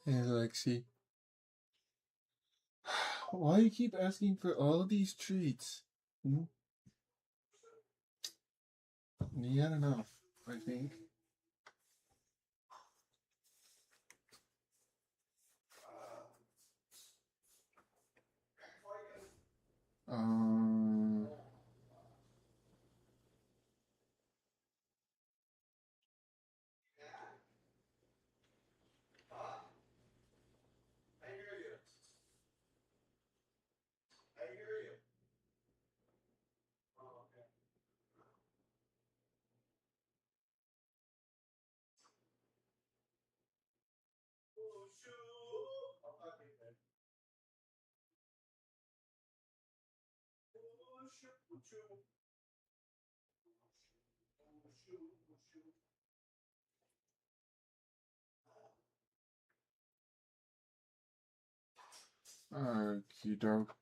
Hey, Lexi. Why you keep asking for all these treats? Hmm? You had enough, I think. Um, Okie doke.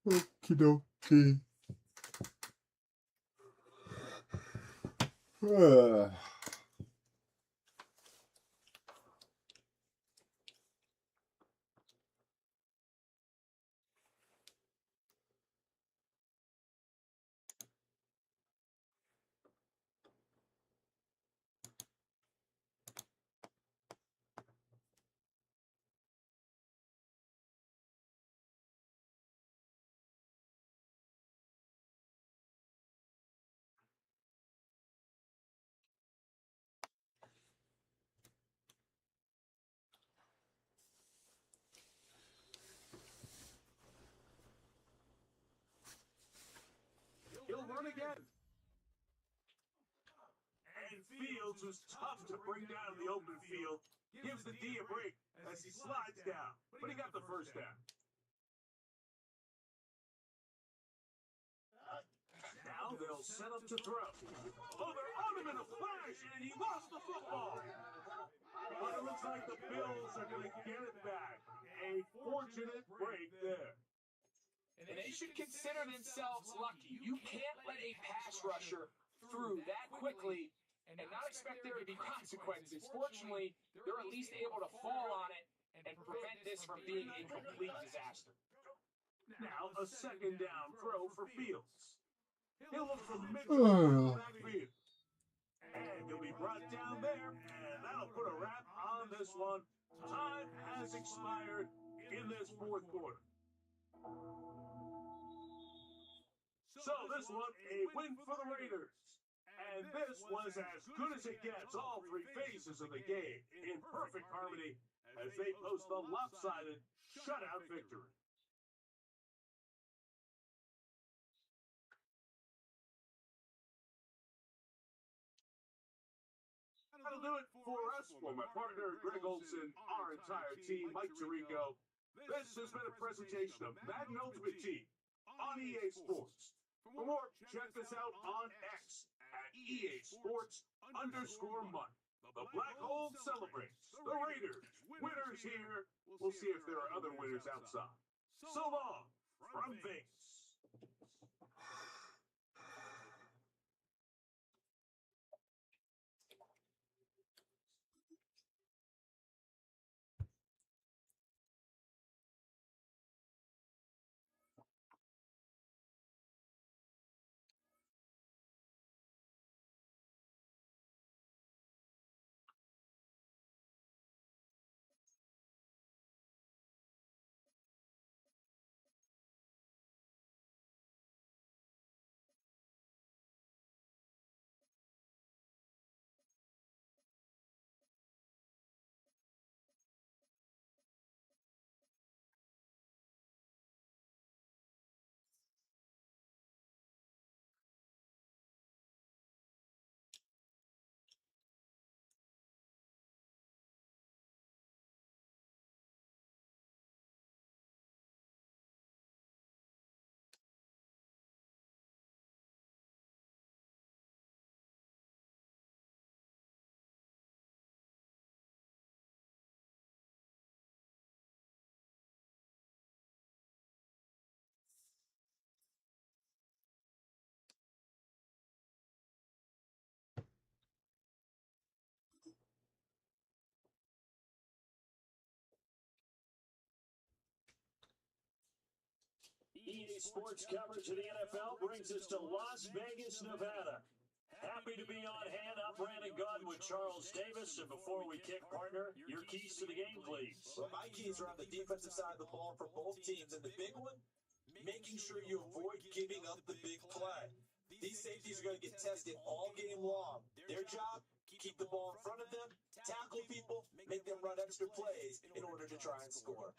Okie dokie. He'll run again. And Fields, who's tough to bring down in the open field, gives the D a break as he slides down. But he got the first down. Now they'll set up to throw. Oh, they're on him in a flash, and he lost the football. But it looks like the Bills are going to get it back. A fortunate break there. And they should consider themselves lucky. You can't let a pass rusher through that quickly and not expect there to be consequences. Fortunately, they're at least able to fall on it and prevent this from being a complete disaster. Now a second down throw for Fields. He'll look from midfield to backfield. And he'll be brought down there, and that'll put a wrap on this one. Time has expired in this fourth quarter. So this one, a win for the Raiders. And this was as good as it gets, all three phases of the game, in perfect harmony as they post the lopsided shutout victory. That'll do it for us. For my partner, Greg Olson, our entire team, Mike Tirico, this has been a presentation of Madden Ultimate Team on EA Sports. For more, check us out on X at EA Sports _money. The Black Hole celebrates. The Raiders, winners here. We'll see if there are other winners outside. So long from Vegas. sports coverage of the NFL brings us to Las Vegas, Nevada. Happy to be on hand. I'm Brandon Gunn with Charles Davis. And before we kick, partner, your keys to the game, please. Well, my keys are on the defensive side of the ball for both teams. And the big one, making sure you avoid giving up the big play. These safeties are going to get tested all game long. Their job, keep the ball in front of them, tackle people, make them run extra plays in order to try and score.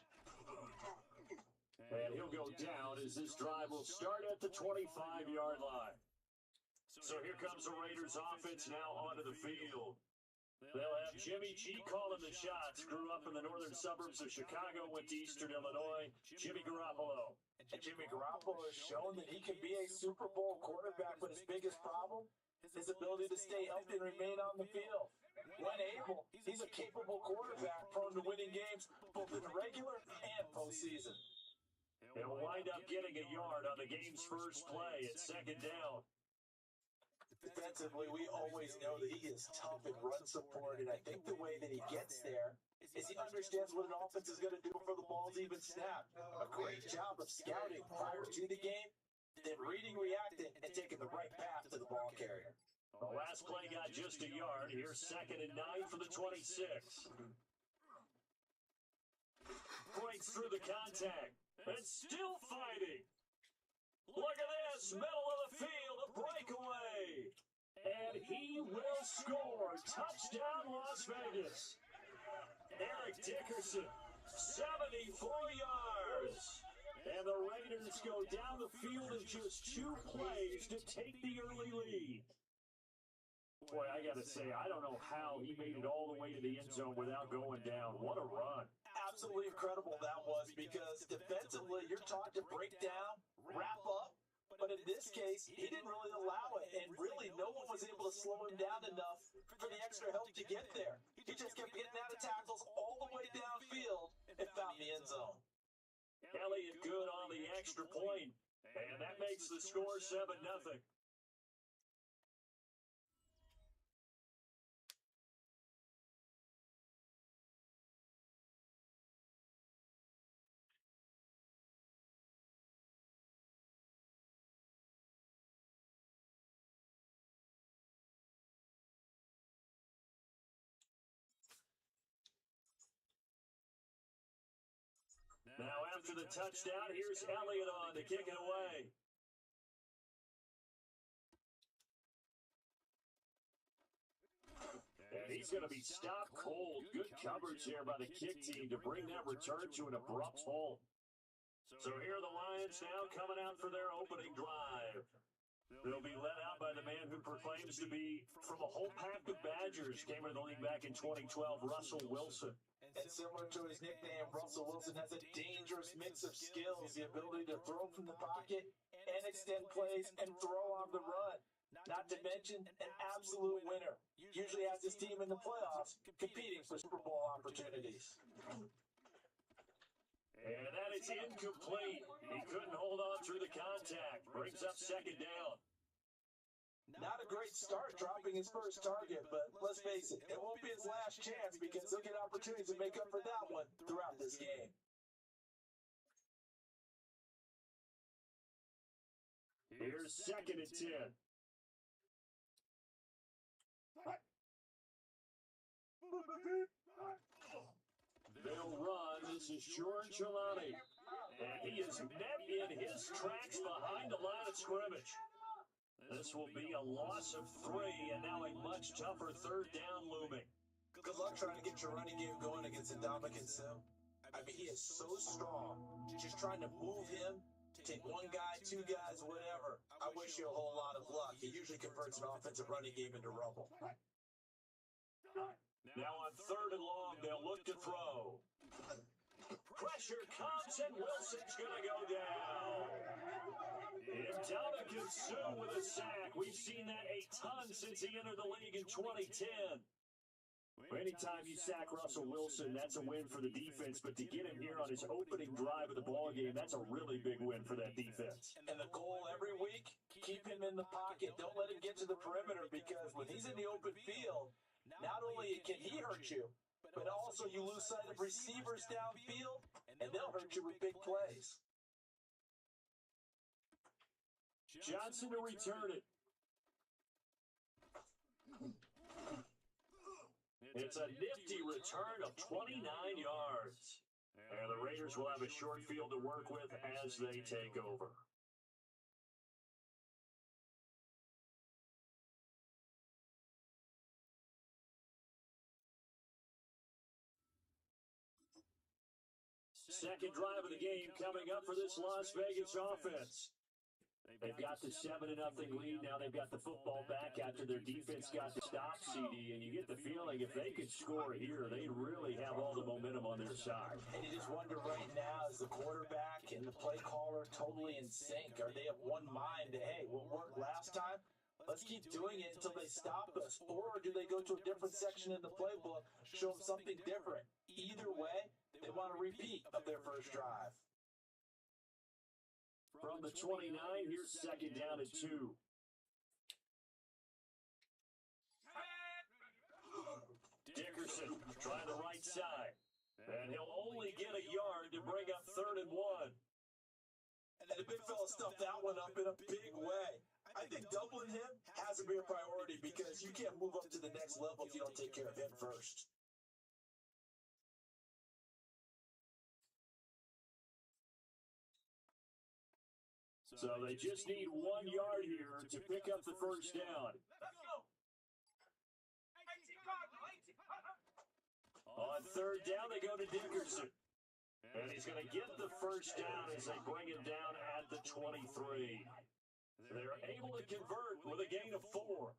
And he'll go down as this drive will start at the 25-yard line. So here comes the Raiders offense now onto the field. They'll have Jimmy G calling the shots. Grew up in the northern suburbs of Chicago, went to Eastern Illinois. Jimmy Garoppolo. And Jimmy Garoppolo has shown that he can be a Super Bowl quarterback, but his biggest problem, his ability to stay healthy and remain on the field. When able, he's a capable quarterback prone to winning games both in the regular and postseason. He'll wind up getting a yard on the game's first play at second down. Defensively, we always know that he is tough in run support, and I think the way that he gets there is he understands what an offense is going to do before the ball's even snapped. A great job of scouting prior to the game, then reading, reacting, and taking the right path to the ball carrier. The last play got just a yard. Here's 2nd and 9 for the 26. Breaks through the contact. And still fighting. Look at this, middle of the field, a breakaway. And he will score. Touchdown, Las Vegas. Eric Dickerson, 74 yards. And the Raiders go down the field in just 2 plays to take the early lead. Boy, I got to say, I don't know how he made it all the way to the end zone without going down. What a run. Absolutely incredible that was, because defensively you're taught to break down, wrap up, but in this case he didn't really allow it, and really no one was able to slow him down enough for the extra help to get there. He just kept getting out of tackles all the way downfield and found the end zone. Elliott good on the extra point, and that makes the score 7-0. Now after the touchdown, here's Elliott on to kick it away. And he's going to be stopped cold. Good coverage there by the kick team to bring that return to an abrupt halt. So here are the Lions now coming out for their opening drive. They'll be led out by the man who proclaims to be from a whole pack of Badgers. Came into the league back in 2012, Russell Wilson. And similar to his nickname, Russell Wilson has a dangerous mix of skills, the ability to throw from the pocket and extend plays and throw on the run. Not to mention an absolute winner. Usually has his team in the playoffs competing for Super Bowl opportunities. And that is incomplete. He couldn't hold on through the contact. Brings up second down. Not a great start dropping his first target, but let's face it won't be his last chance, because he'll get opportunities to make up for that one throughout this game. Here's 2nd and 10. They'll run. This is George Jelani. And he is met in his tracks behind the line of scrimmage. This will be a loss of 3, and now a much tougher 3rd down looming. Good luck trying to get your running game going against Ndamukong Suh. I mean, he is so strong. Just trying to move him, take 1 guy, 2 guys, whatever. I wish you a whole lot of luck. He usually converts an offensive running game into rubble. Now on 3rd and long, they'll look to throw. Pressure comes, and Wilson's going to go down. Ndamukong Suh with a sack. We've seen that a ton since he entered the league in 2010. Anytime you sack Russell Wilson, that's a win for the defense. But to get him here on his opening drive of the ballgame, that's a really big win for that defense. And the goal every week, keep him in the pocket. Don't let him get to the perimeter, because when he's in the open field, not only can he hurt you, but also you lose sight of receivers downfield, and they'll hurt you with big plays. Johnson to return it. It's a nifty return of 29 yards. And the Raiders will have a short field to work with as they take over. Second drive of the game coming up for this Las Vegas offense. They've got the 7-0 lead. Now they've got the football back after their defense got the stop, CD. And you get the feeling if they could score here, they really have all the momentum on their side. And you just wonder right now, is the quarterback and the play caller totally in sync? Are they of one mind? Hey, what worked last time? Let's keep doing it until they stop us. Or do they go to a different section in the playbook, show them something different? Either way, they want a repeat of their first drive. From the 29, here's second down and 2. Dickerson trying the right side. And he'll only get a yard to bring up 3rd and 1. And the big fella stuffed that one up in a big way. I think doubling him has to be a priority because you can't move up to the next level if you don't take care of him first. So they just need 1 yard here to pick up the first down. On 3rd down, they go to Dickerson. And he's going to get the first down as they bring him down at the 23. They're able to convert with a gain of 4.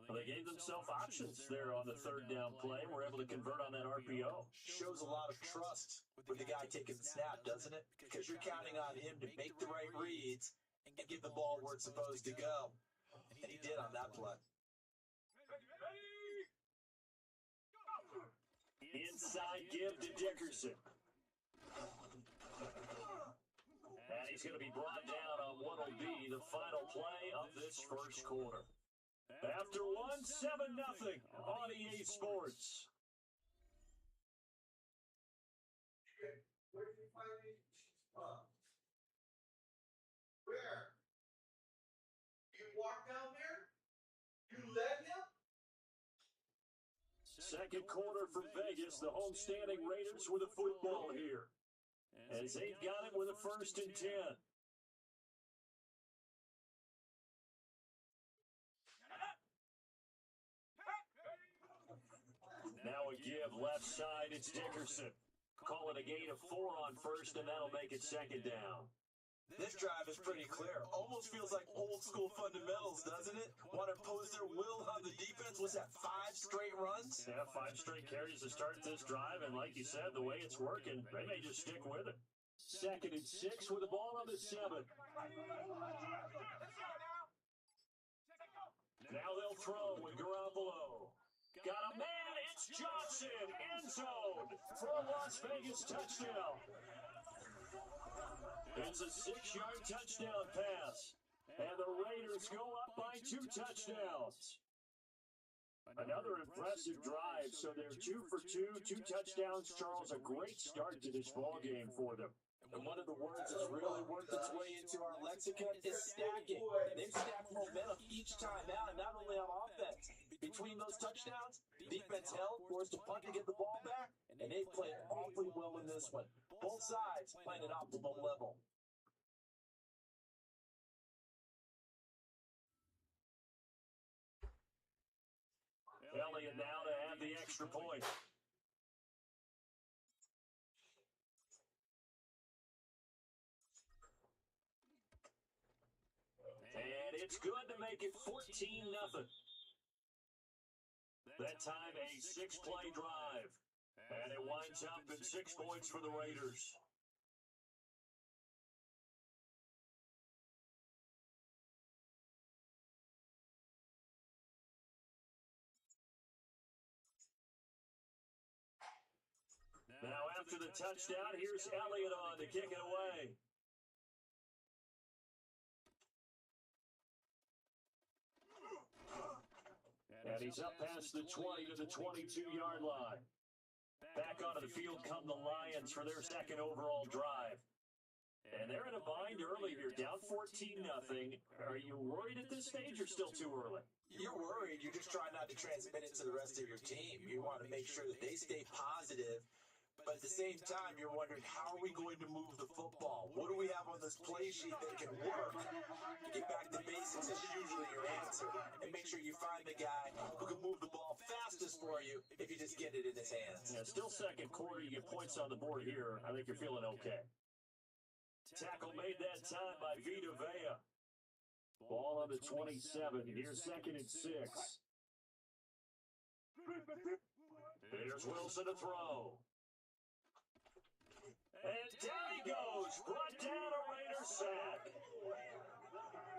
They gave themselves options there on the 3rd down play and were able to convert on that RPO. Shows a lot of trust with the guy taking the snap, doesn't it? Because you're counting on him to make the right reads and get the ball where it's supposed to go. And he did on that play. Inside give to Dickerson. And he's going to be brought down on what will be the final play of this first quarter. After 1, 7-0 on EA Sports. Where did you find these? Where? You walked down there? You led him? Second quarter from Vegas, the homestanding Raiders with a football here. As they've got it with a 1st and 10. Now a give left side, it's Dickerson. Call it a gain of 4 on 1st, and that'll make it 2nd down. This drive is pretty clear. Almost feels like old school fundamentals, doesn't it? Want to impose their will on the defense? Was that 5 straight runs? Yeah, 5 straight carries to start this drive, and like you said, the way it's working, they may just stick with it. 2nd and 6 with the ball on the 7. Now they'll throw with Garoppolo. Got a man, it's Johnson, end zone for a Las Vegas touchdown. It's a 6-yard touchdown pass, and the Raiders go up by 2 touchdowns. Another impressive drive, so they're 2 for 2, 2 touchdowns. Charles, a great start to this ball game for them. And one of the words that's really worked its way into our lexicon is stacking. They've stacked momentum each time out, and not only on offense. Between those touchdowns, defense held, forced a punt to get the ball back, and they played awfully well in this one. Both sides playing at optimal level. Elliott now to have the extra point. And it's good to make it 14-0. That time a 6-play drive. And it winds up at 6 points for the Raiders. Now after the touchdown, here's Elliott on to kick it away. And he's up past the 20 to the 22-yard line. Back onto the field come the Lions for their second overall drive. And they're in a bind early here, down 14-0. Are you worried at this stage or still too early? You're worried. You just try not to transmit it to the rest of your team. You want to make sure that they stay positive. But at the same time, you're wondering, how are we going to move the football? What do we have on this play sheet that can work? Get back to basics is usually your answer. And make sure you find the guy who can move the ball fastest for you if you just get it in his hands. Yeah, still second quarter. You get points on the board here. I think you're feeling okay. Tackle made that time by Vita Vea. Ball on the 27. Here's 2nd and 6. Here's Wilson to throw. And down he goes. Brought down a Raider sack.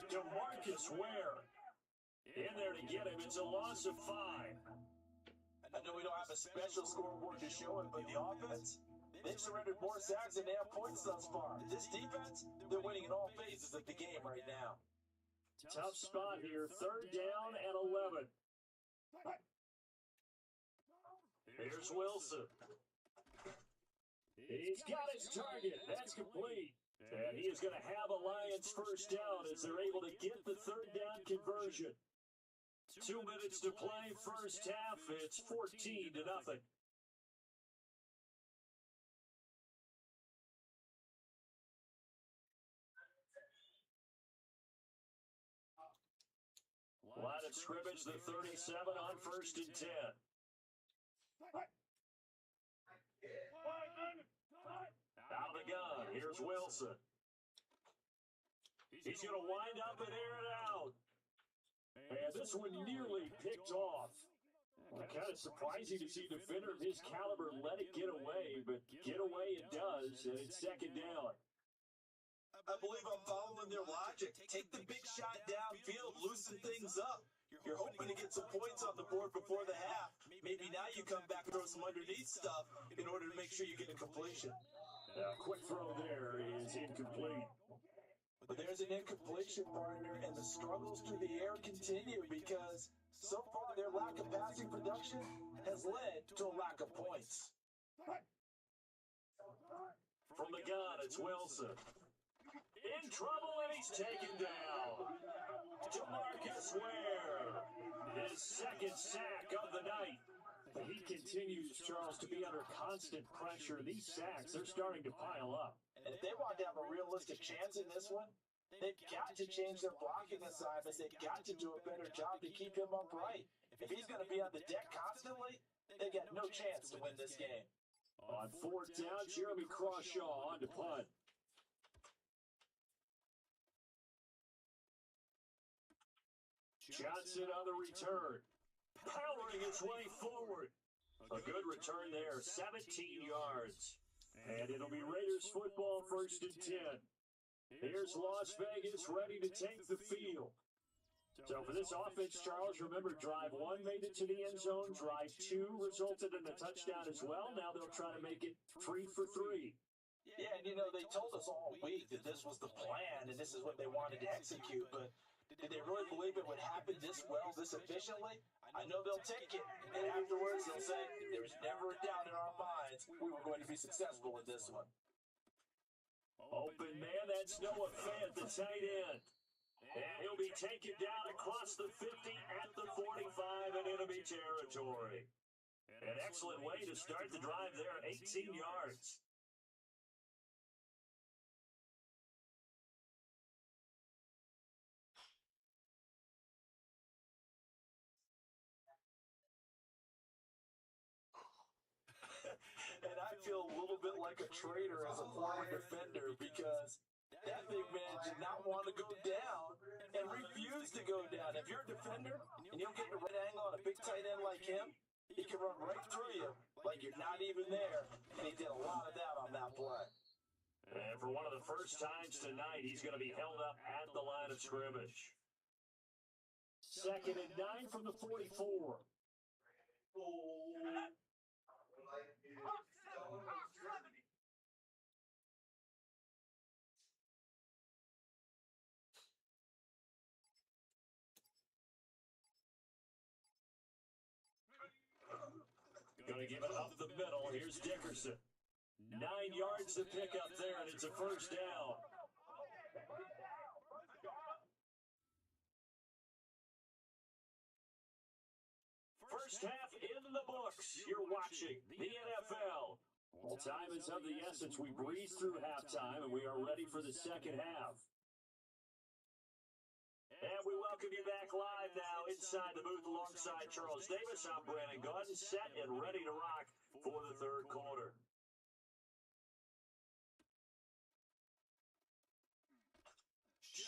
DeMarcus Ware in there to get him. It's a loss of 5. I know we don't have a special scoreboard to show it, but the offense, they've surrendered more sacks than they have points thus far. This defense, they're winning in all phases of the game right now. Tough spot here. 3rd down and 11. Here's Wilson. He's got his target. That's complete. And he is going to have a Lions first down as they're able to get the 3rd down conversion. 2 minutes to play first half. It's 14-0. Line of scrimmage, the 37 on 1st and 10. Out of the gun. Here's Wilson. He's going to wind up and air it out. And this one nearly picked off. Kind of surprising to see a defender of his caliber let it get away, but get away it does, and it's 2nd down. I believe I'm following their logic. Take the big shot downfield, loosen things up. You're hoping to get some points on the board before the half. Maybe now you come back and throw some underneath stuff in order to make sure you get a completion. Quick throw there is incomplete. But there's an incompletion, partner, and the struggles through the air continue because so far their lack of passing production has led to a lack of points. From the gun, it's Wilson. In trouble, and he's taken down. DeMarcus Ware, his 2nd sack of the night. He continues, Charles, to be under constant pressure. These sacks, they're starting to pile up. And if they want to have a realistic chance in this one, they've got to change their blocking assignments. They've got to do a better job to keep him upright. If he's going to be on the deck constantly, they got no chance to win this game. On 4th down, Jeremy Crawshaw on to punt. Johnson on the return, powering his way forward. A good return there, 17 yards. And it'll be Raiders football 1st and 10. Here's Las Vegas ready to take the field. So for this offense, Charles, remember drive 1 made it to the end zone. Drive 2 resulted in a touchdown as well. Now they'll try to make it 3 for 3. Yeah, and you know, they told us all week that this was the plan and this is what they wanted to execute, but did they really believe it would happen this well, this efficiently? I know they'll take it, and afterwards they'll say, there was never a doubt in our minds we were going to be successful in this one. Open man, that's Noah Fant, the tight end. And he'll be taken down across the 50 at the 45 and enemy territory. An excellent way to start the drive there, 18 yards. And I feel a little bit like a traitor as a former defender because that big man did not want to go down and refused to go down. If you're a defender and you don't get the right angle on a big tight end like him, he can run right through you like you're not even there. And he did a lot of that on that play. And for one of the first times tonight, he's going to be held up at the line of scrimmage. 2nd and 9 from the 44. Going to give it up the middle. Here's Dickerson. 9 yards to pick up there, and it's a first down. First half in the books. You're watching the NFL. Well, time is of the essence. We breezed through halftime, and we are ready for the second half. And we welcome you back live now inside the booth alongside Charles Davis. I'm Brandon Gunn, set and ready to rock for the third quarter.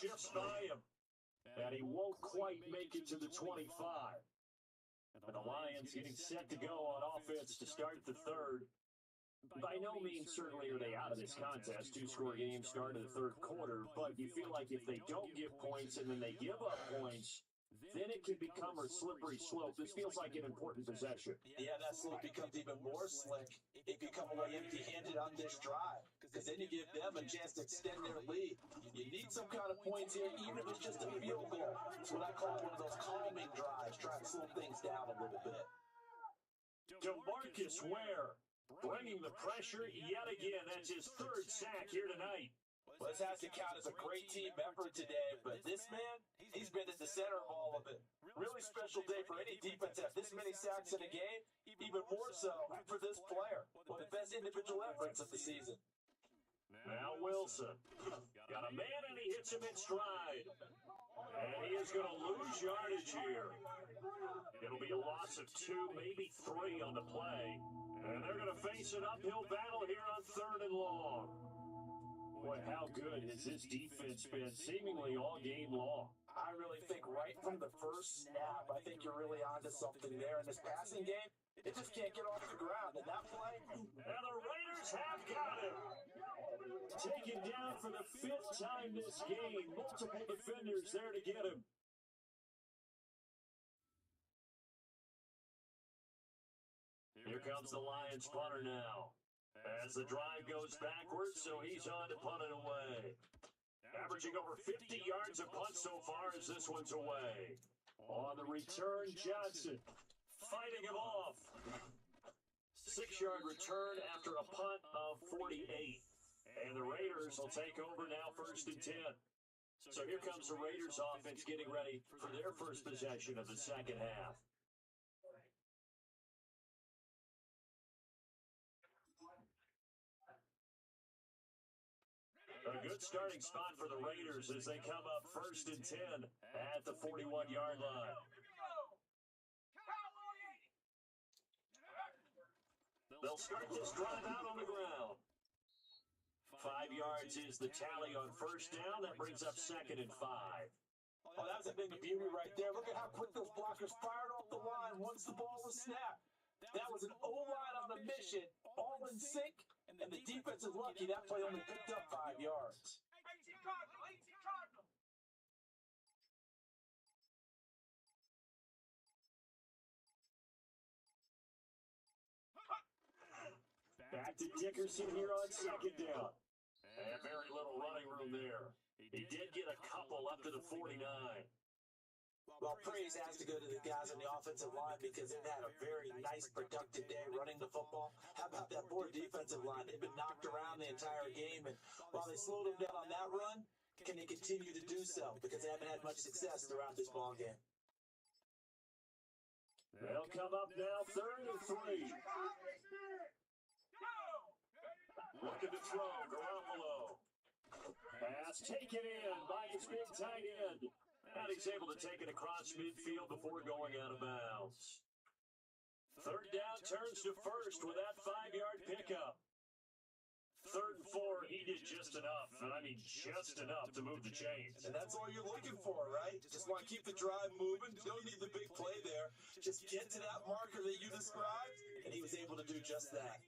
Shifts by him, and he won't quite make it to the 25. And the Lions getting set to go on offense to start the third. By no means, certainly, are they out of this contest. Two-score game start of the third quarter, but you feel like if they don't give points and then they give up points, then it can become a slippery slope. This feels like an important possession. Yeah, that slope becomes even more slick if you come away empty-handed on this drive, because then you give them a chance to extend their lead. You need some kind of points here, even if it's just a field goal. It's what I call one of those calming drives, trying to slow things down a little bit. DeMarcus Ware bringing the pressure yet again. That's his third sack here tonight. Well, this has to count as a great team effort today, but this man, he's been at the center of all of it. Really special day for any defense to have this many sacks in a game, even more so for this player. One of the best individual efforts of the season. Now Wilson got a man, and he hits him in stride. And he is going to lose yardage here. It'll be a loss of 2, maybe 3 on the play. And they're going to face an uphill battle here on 3rd and long. Boy, how good has this defense been seemingly all game long? I really think right from the first snap, I think you're really onto something there. In this passing game, it just can't get off the ground. And that play... And the Raiders have got him. Taken down for the 5th time this game. Multiple defenders there to get him. Here comes the Lions punter now. As the drive goes backwards, so he's on to punt it away. Averaging over 50 yards a punt so far as this one's away. On the return, Johnson fighting him off. 6-yard return after a punt of 48. And the Raiders will take over now 1st and 10. So here comes the Raiders offense getting ready for their first possession of the second half. A good starting spot for the Raiders as they come up 1st and 10 at the 41-yard line. They'll start this drive out on the ground. 5 yards is the tally on 1st down. That brings up 2nd and 5. Oh, that's a big beauty right there. Look at how quick those blockers fired off the line once the ball was snapped. That was an O-line on the mission, all in sync, and the defense is lucky that play only picked up 5 yards. 18 Cardinal. Back to Dickerson here on 2nd down. And very little running room there. He did get a couple up to the 49. Well, praise has to go to the guys on the offensive line because they've had a very nice, productive day running the football. How about that poor defensive line? They've been knocked around the entire game, and while they slowed them down on that run, can they continue to do so? Because they haven't had much success throughout this ball game. They'll come up now 3rd and 3. Looking to throw, Garoppolo. Pass taken in by his big tight end. And he's able to take it across midfield before going out of bounds. 3rd down turns to 1st with that 5-yard pickup. 3rd and 4, he did just enough, and I mean just enough to move the chains. And that's all you're looking for, right? Just want to keep the drive moving. Don't need the big play there. Just get to that marker that you described, and he was able to do just that.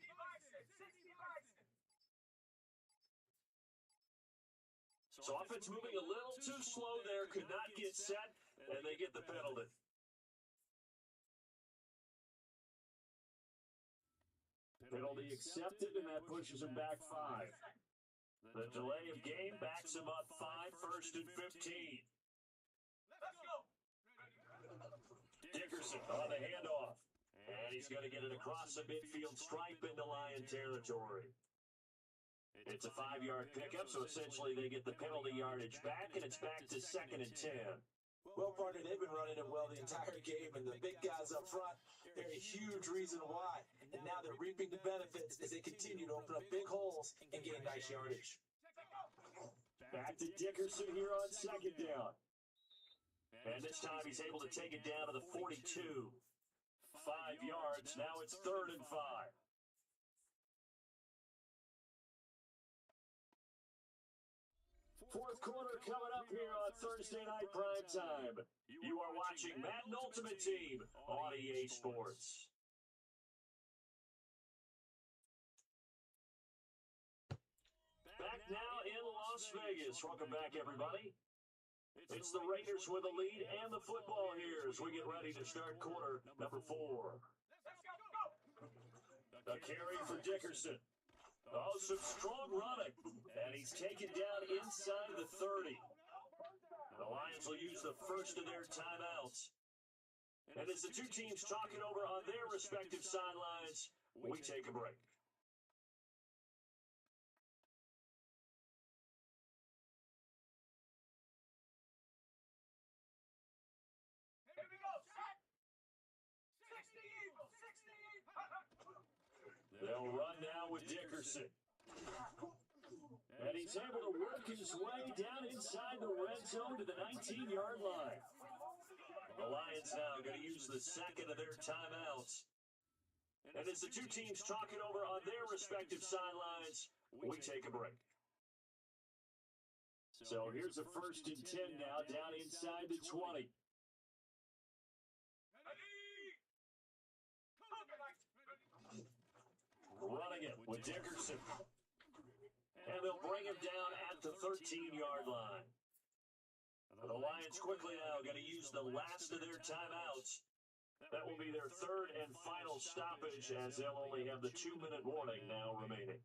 So offense moving a little too slow there, could not get set, and they get the penalty. Penalty accepted, and that pushes him back 5. The delay of game backs him up 5, 1st and 15. Dickerson on the handoff. And he's going to get it across the midfield stripe into Lion territory. It's a 5-yard pickup, so essentially they get the penalty yardage back, and it's back to 2nd and 10. Well, partner, they've been running it well the entire game, and the big guys up front, they're a huge reason why. And now they're reaping the benefits as they continue to open up big holes and gain nice yardage. Back to Dickerson here on 2nd down. And this time he's able to take it down to the 42. 5 yards, now it's 3rd and 5. Fourth quarter coming up here on Thursday Night Primetime. You are watching Madden Ultimate Team on EA Sports. Back now in Las Vegas. Welcome back, everybody. It's the Raiders with the lead and the football here as we get ready to start quarter number 4. A carry for Dickerson. Oh, some strong running. And he's taken down inside the 30. The Lions will use the first of their timeouts. And as the two teams talk it over on their respective sidelines, we take a break. Here we go, set! 60 Eagles, 60 Eagles! They'll run now with Dickerson. And he's able to work his way down inside the red zone to the 19-yard line. The Lions now going to use the second of their timeouts. And as the two teams talk it over on their respective sidelines, we take a break. So here's a 1st and 10 now down inside the 20. Running it with Dickerson. And they'll bring him down at the 13-yard line. The Lions quickly now going to use the last of their timeouts. That will be their 3rd and final stoppage as they'll only have the 2-minute warning now remaining.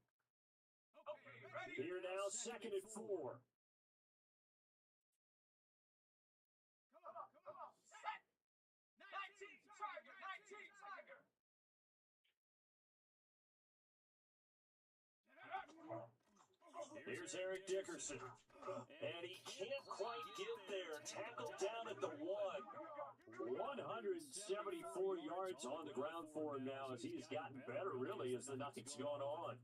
Here now, 2nd and 4. Come on, set! 19, Tiger, 19, Tiger! Here's Eric Dickerson. And he can't quite get there. Tackled down at the 1. 174 yards on the ground for him now as he has gotten better, really, as the night's gone on.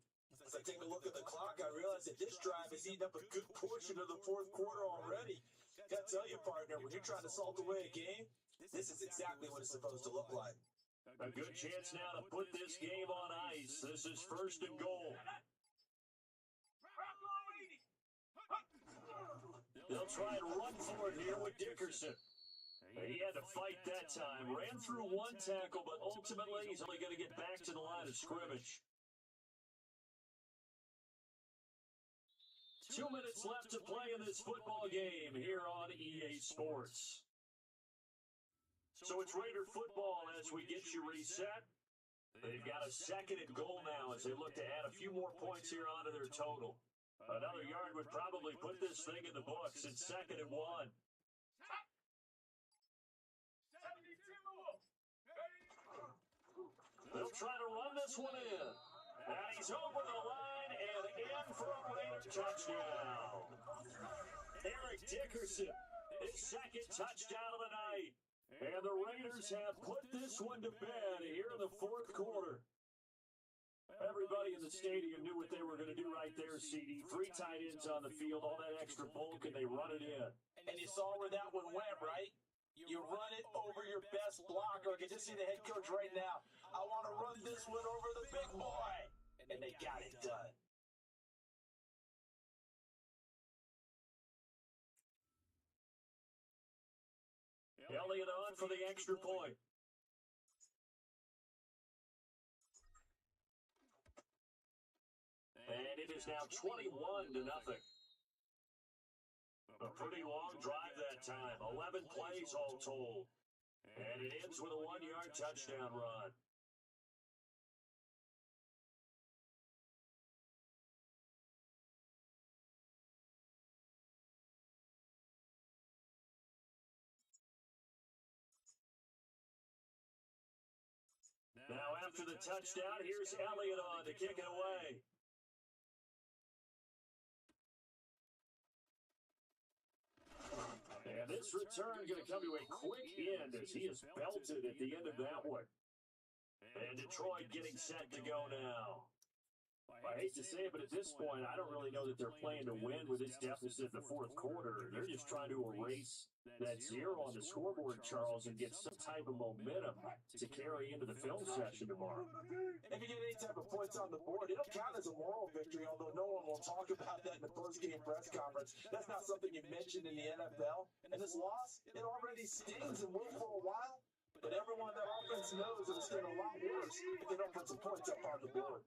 As I take a look at the clock, I realize that this drive has eaten up a good portion of the fourth quarter already. Gotta tell you, partner, when you're trying to salt away a game, this is exactly what it's supposed to look like. A good chance now to put this game on ice. This is 1st and goal. They'll try and run for it here with Dickerson. He had to fight that time. Ran through one tackle, but ultimately he's only going to get back to the line of scrimmage. 2 minutes left to play in this football game here on EA Sports. So it's Raider football as we get you reset. They've got a 2nd and goal now as they look to add a few more points here onto their total. Another yard would probably put this thing in the books. It's 2nd and 1. They'll try to run this one in. And he's over the line and in for a Raider touchdown. Eric Dickerson, his 2nd touchdown of the night. And the Raiders have put this one to bed here in the 4th quarter. Everybody in the stadium knew what they were going to do right there, CD. 3 tight ends on the field, all that extra bulk, and they run it in. And you saw where that one went, right? You run it over your best blocker. I can just see the head coach right now. I want to run this one over the big boy. And they got it done. Elliott on for the extra point. And it is now 21-0. A pretty long drive that time. 11 plays all told. And it ends with a 1-yard touchdown run. Now after the touchdown, here's Elliott on to kick it away. this return going to come to a quick end as he is belted at the end of that one. And Detroit getting set to go now. I hate to say it, but at this point, I don't really know that they're playing to win with this deficit in the fourth quarter. They're just trying to erase that zero on the scoreboard, Charles, and get some type of momentum to carry into the film session tomorrow. If you get any type of points on the board, it'll count as a moral victory, although no one will talk about that in the post-game press conference. That's not something you mentioned in the NFL. And this loss, it already stings and will for a while. But everyone on that offense knows it'll sting a lot worse if they don't put some points up on the board.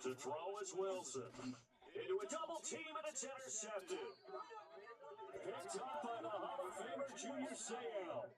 To throw is Wilson. Into a double team, and it's intercepted. Picked up by the Hall of Famer Junior Seau.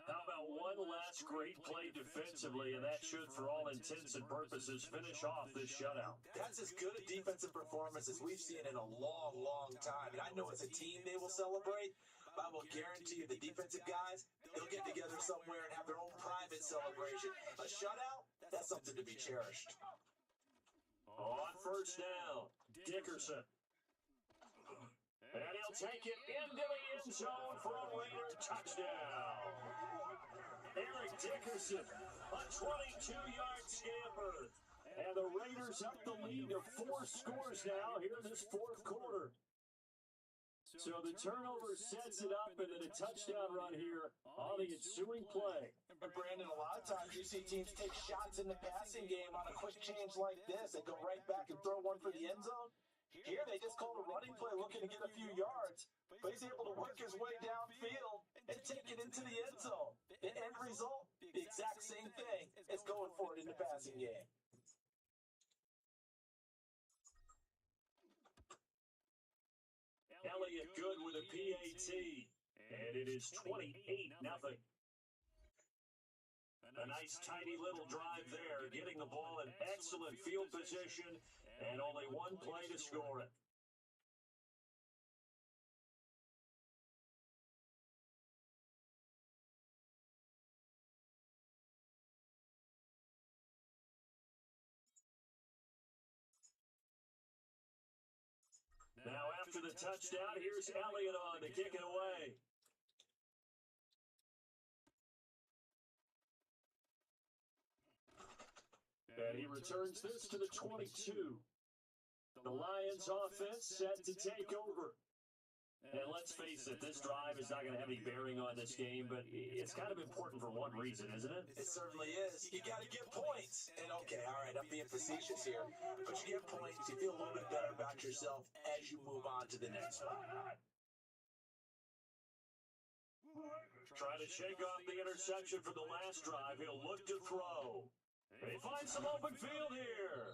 How about one last great play defensively, and that should, for all intents and purposes, finish off this shutout. That's as good a defensive performance as we've seen in a long, long time. And I know as a team they will celebrate, but I will guarantee you the defensive guys, they'll get together somewhere and have their own private celebration. A shutout, that's something to be cherished. On first down, Dickerson. And he'll take it into the end zone for a Raider touchdown. Eric Dickerson, a 22-yard scamper. And the Raiders up the lead to 4 scores now here in this fourth quarter. So the turnover sets it up, and then a touchdown run here on the ensuing play. And Brandon, a lot of times you see teams take shots in the passing game on a quick change like this and go right back and throw one for the end zone. Here they just called a running play looking to get a few yards, but he's able to work his way downfield and take it into the end zone. The end result, the exact same thing as going for it in the passing game. Elliott good with a PAT, and it is 28-0. A nice tidy little drive there, getting the ball in excellent field position, and only one play to score it. Now after the touchdown, here's Elliott on to kick it away. And he returns this to the 22. The Lions offense set to take over. And let's face it, this drive is not going to have any bearing on this game, but it's kind of important for one reason, isn't it? It certainly is. You got to get points. And okay, all right, I'm being facetious here, but you get points, you feel a little bit better about yourself as you move on to the next one. Trying to shake off the interception from the last drive. He'll look to throw. They find some open field here.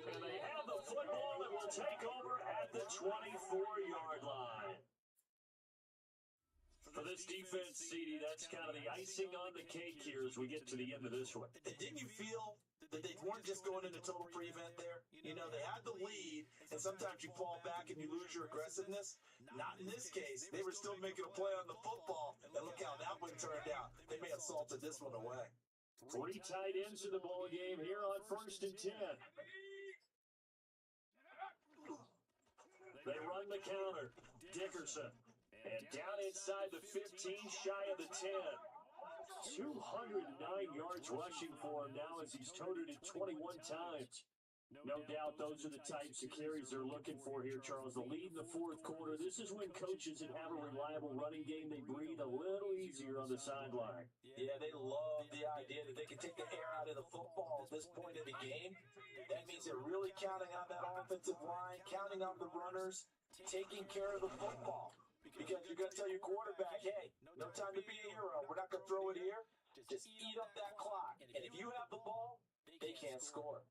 And they have the football that will take over at the 24-yard line. For this defense, CD, that's kind of the icing on the cake here as we get to the end of this one. And didn't you feel that they weren't just going into total prevent there? You know, they had the lead, and sometimes you fall back and you lose your aggressiveness. Not in this case. They were still making a play on the football, and look how that one turned out. They may have salted this one away. 3 tight ends in the ball game here on 1st and 10. They run the counter. Dickerson. And down inside the 15, shy of the 10. 209 yards rushing for him now as he's toted it 21 times. No doubt those are the types of carries they're looking for here, Charles. The lead in the fourth quarter. This is when coaches that have a reliable running game, they breathe a little easier on the sideline. Yeah, they love the idea that they can take the air out of the football at this point in the game. That means they're really counting on that offensive line, counting on the runners, taking care of the football. Because you're going to tell your quarterback, hey, no time to be a hero. We're not going to throw it here. Just eat up that clock. And if you have the ball, they can't score.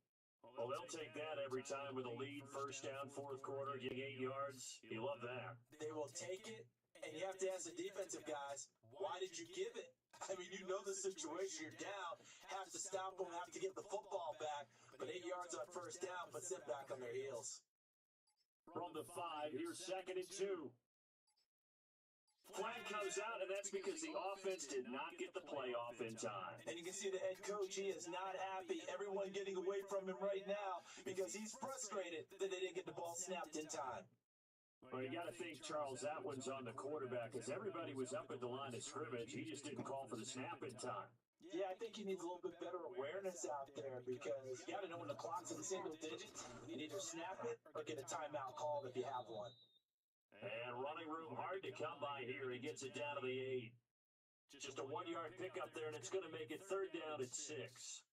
Well, they'll take that every time with a lead, first down, fourth quarter, getting 8 yards. You love that. They will take it, and you have to ask the defensive guys, why did you give it? I mean, you know the situation. You're down, have to stop them, have to get the football back. But 8 yards on first down puts them back on their heels. From the 5, here's 2nd and 2. Flag comes out, and that's because the offense did not get the playoff in time. And you can see the head coach, he is not happy. Everyone getting away from him right now because he's frustrated that they didn't get the ball snapped in time. Well, you got to think, Charles, that one's on the quarterback because everybody was up at the line of scrimmage. He just didn't call for the snap in time. Yeah, I think he needs a little bit better awareness out there because you got to know when the clock's in single digits. You need to snap it or get a timeout called if you have one. And running room hard to come by here. He gets it down to the 8. Just a 1-yard pickup there, and it's going to make it 3rd down at 6.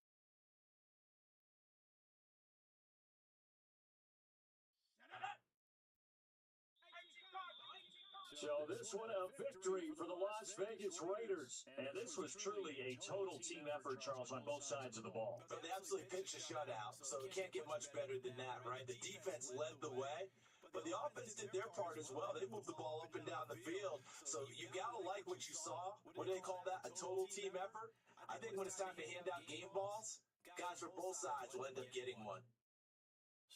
So this one a victory for the Las Vegas Raiders. And this was truly a total team effort, Charles, on both sides of the ball. But they absolutely pitched a shutout, so it can't get much better than that, right? The defense led the way. But the offense did their part as well. They moved the ball up and down the field. So you got to like what you saw. What do they call that? A total team effort? I think when it's time to hand out game balls, guys from both sides will end up getting one.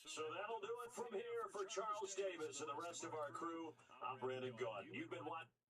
So that'll do it from here for Charles Davis and the rest of our crew. I'm Brandon Gaughan. You've been watching.